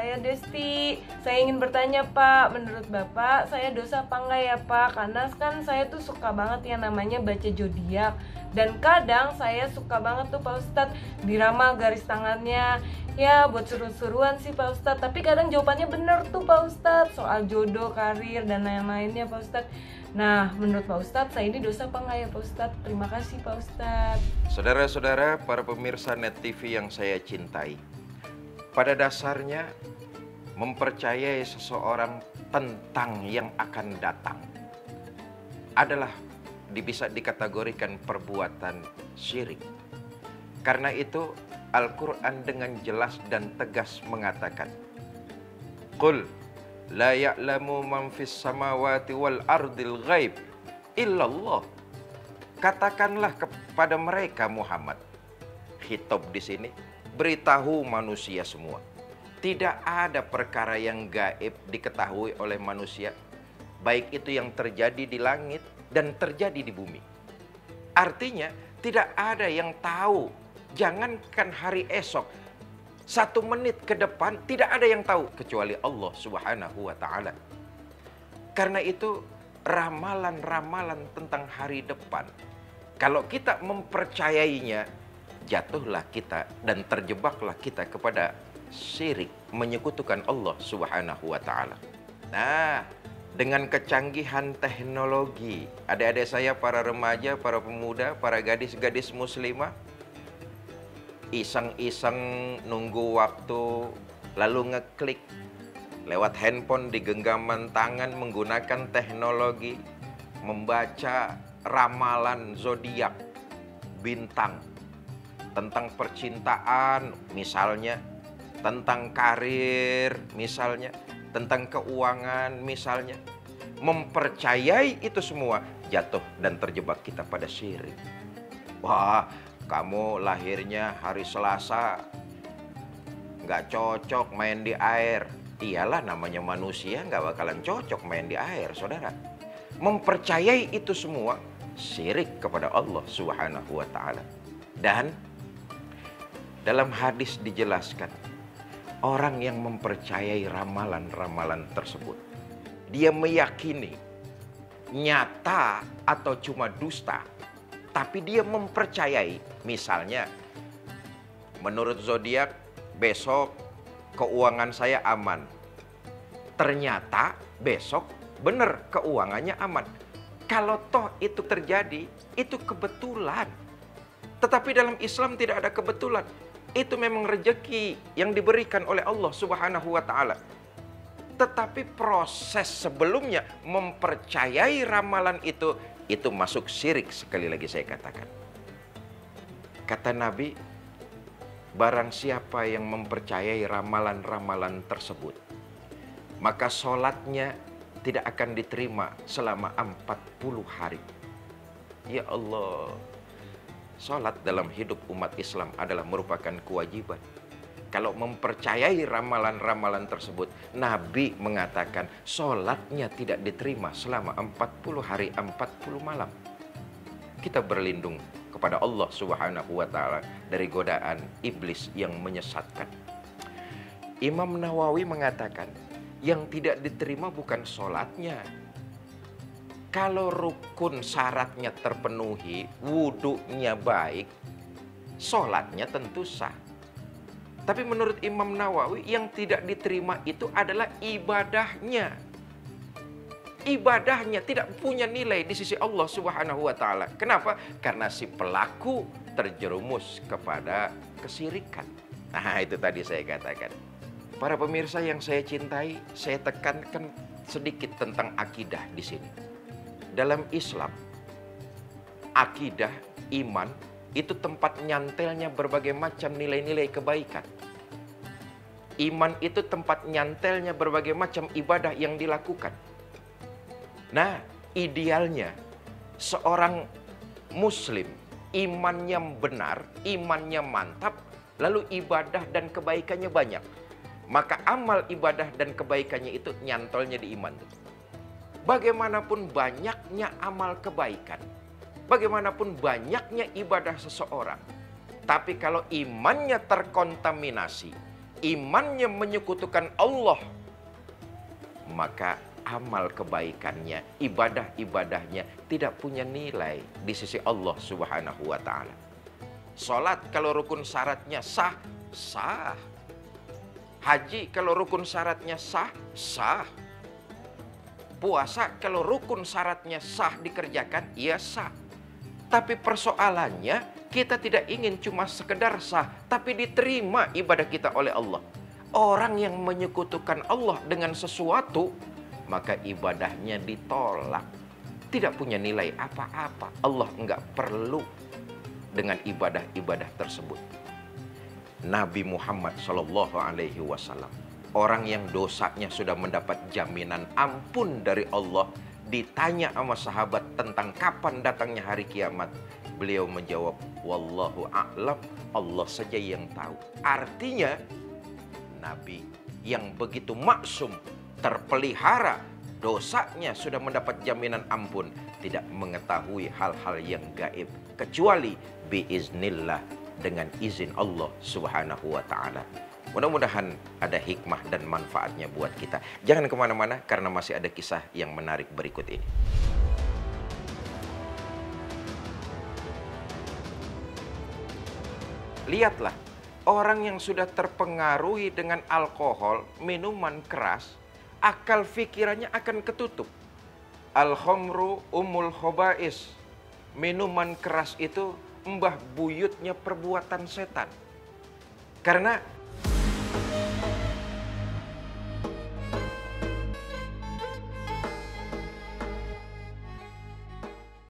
saya Desti. Saya ingin bertanya Pak, menurut Bapak saya dosa apa enggak ya Pak? Karena kan saya tuh suka banget yang namanya baca zodiak. Dan kadang saya suka banget tuh Pak Ustadz diramal garis tangannya. Ya buat seru-seruan sih Pak Ustadz. Tapi kadang jawabannya bener tuh Pak Ustadz, soal jodoh, karir, dan lain-lainnya Pak Ustadz. Nah, menurut Pak Ustadz, saya ini dosa apa enggak ya Pak Ustadz? Terima kasih Pak Ustadz. Saudara-saudara, para pemirsa Net TV yang saya cintai, pada dasarnya mempercayai seseorang tentang yang akan datang adalah bisa dikategorikan perbuatan syirik. Karena itu Al-Quran dengan jelas dan tegas mengatakan, Qul la ya'lamu man fis samawati wal ardil ghaib illallah. Katakanlah kepada mereka Muhammad, khitab di sini, beritahu manusia semua. Tidak ada perkara yang gaib diketahui oleh manusia, baik itu yang terjadi di langit dan terjadi di bumi. Artinya tidak ada yang tahu, jangankan hari esok, 1 menit ke depan tidak ada yang tahu kecuali Allah Subhanahu wa Ta'ala. Karena itu ramalan-ramalan tentang hari depan, kalau kita mempercayainya, jatuhlah kita dan terjebaklah kita kepada syirik, menyekutukan Allah Subhanahu wa Ta'ala. Nah, dengan kecanggihan teknologi, adik-adik saya, para remaja, para pemuda, para gadis-gadis muslimah, iseng-iseng nunggu waktu, lalu ngeklik lewat handphone di genggaman tangan menggunakan teknologi, membaca ramalan zodiak, bintang, tentang percintaan misalnya, tentang karir misalnya, tentang keuangan misalnya. Mempercayai itu semua, jatuh dan terjebak kita pada syirik. Wah, kamu lahirnya hari Selasa, nggak cocok main di air. Iyalah, namanya manusia, nggak bakalan cocok main di air, saudara. Mempercayai itu semua syirik kepada Allah Subhanahu wa Ta'ala. Dan dalam hadis dijelaskan, orang yang mempercayai ramalan-ramalan tersebut, dia meyakini nyata atau cuma dusta, tapi dia mempercayai. Misalnya, menurut zodiak besok keuangan saya aman. Ternyata besok benar keuangannya aman. Kalau toh itu terjadi, itu kebetulan. Tetapi dalam Islam tidak ada kebetulan. Itu memang rezeki yang diberikan oleh Allah Subhanahu wa Ta'ala. Tetapi proses sebelumnya mempercayai ramalan itu masuk syirik. Sekali lagi saya katakan, kata Nabi, barang siapa yang mempercayai ramalan-ramalan tersebut, maka sholatnya tidak akan diterima selama 40 hari. Ya Allah, sholat dalam hidup umat Islam adalah merupakan kewajiban. Kalau mempercayai ramalan-ramalan tersebut, Nabi mengatakan sholatnya tidak diterima selama 40 hari 40 malam. Kita berlindung kepada Allah Subhanahu wa Ta'ala dari godaan iblis yang menyesatkan. Imam Nawawi mengatakan, yang tidak diterima bukan sholatnya. Kalau rukun syaratnya terpenuhi, wudunya baik, sholatnya tentu sah. Tapi menurut Imam Nawawi, yang tidak diterima itu adalah ibadahnya. Ibadahnya tidak punya nilai di sisi Allah Subhanahu wa Ta'ala. Kenapa? Karena si pelaku terjerumus kepada kesyirikan. Nah, itu tadi saya katakan. Para pemirsa yang saya cintai, saya tekankan sedikit tentang akidah di sini. Dalam Islam, akidah, iman, itu tempat nyantelnya berbagai macam nilai-nilai kebaikan. Iman itu tempat nyantelnya berbagai macam ibadah yang dilakukan. Nah, idealnya seorang muslim, imannya benar, imannya mantap, lalu ibadah dan kebaikannya banyak. Maka amal ibadah dan kebaikannya itu nyantolnya di iman. Bagaimanapun banyaknya amal kebaikan, bagaimanapun banyaknya ibadah seseorang, tapi kalau imannya terkontaminasi, imannya menyekutukan Allah, maka amal kebaikannya, ibadah-ibadahnya tidak punya nilai di sisi Allah Subhanahu wa ta'ala. Salat kalau rukun syaratnya sah, sah. Haji kalau rukun syaratnya sah, sah. Puasa kalau rukun syaratnya sah dikerjakan, ya sah. Tapi persoalannya kita tidak ingin cuma sekedar sah, tapi diterima ibadah kita oleh Allah. Orang yang menyekutukan Allah dengan sesuatu, maka ibadahnya ditolak. Tidak punya nilai apa-apa. Allah enggak perlu dengan ibadah-ibadah tersebut. Nabi Muhammad SAW, orang yang dosanya sudah mendapat jaminan ampun dari Allah, ditanya sama sahabat tentang kapan datangnya hari kiamat. Beliau menjawab, wallahu a'lam, Allah saja yang tahu. Artinya, Nabi yang begitu maksum, terpelihara, dosanya sudah mendapat jaminan ampun, tidak mengetahui hal-hal yang gaib, kecuali biiznillah, dengan izin Allah Subhanahu wa ta'ala. Mudah-mudahan ada hikmah dan manfaatnya buat kita. Jangan kemana-mana karena masih ada kisah yang menarik berikut ini. Lihatlah, orang yang sudah terpengaruhi dengan alkohol, minuman keras, akal fikirannya akan ketutup. Al-khamru umul khobais. Minuman keras itu mbah buyutnya perbuatan setan. Karena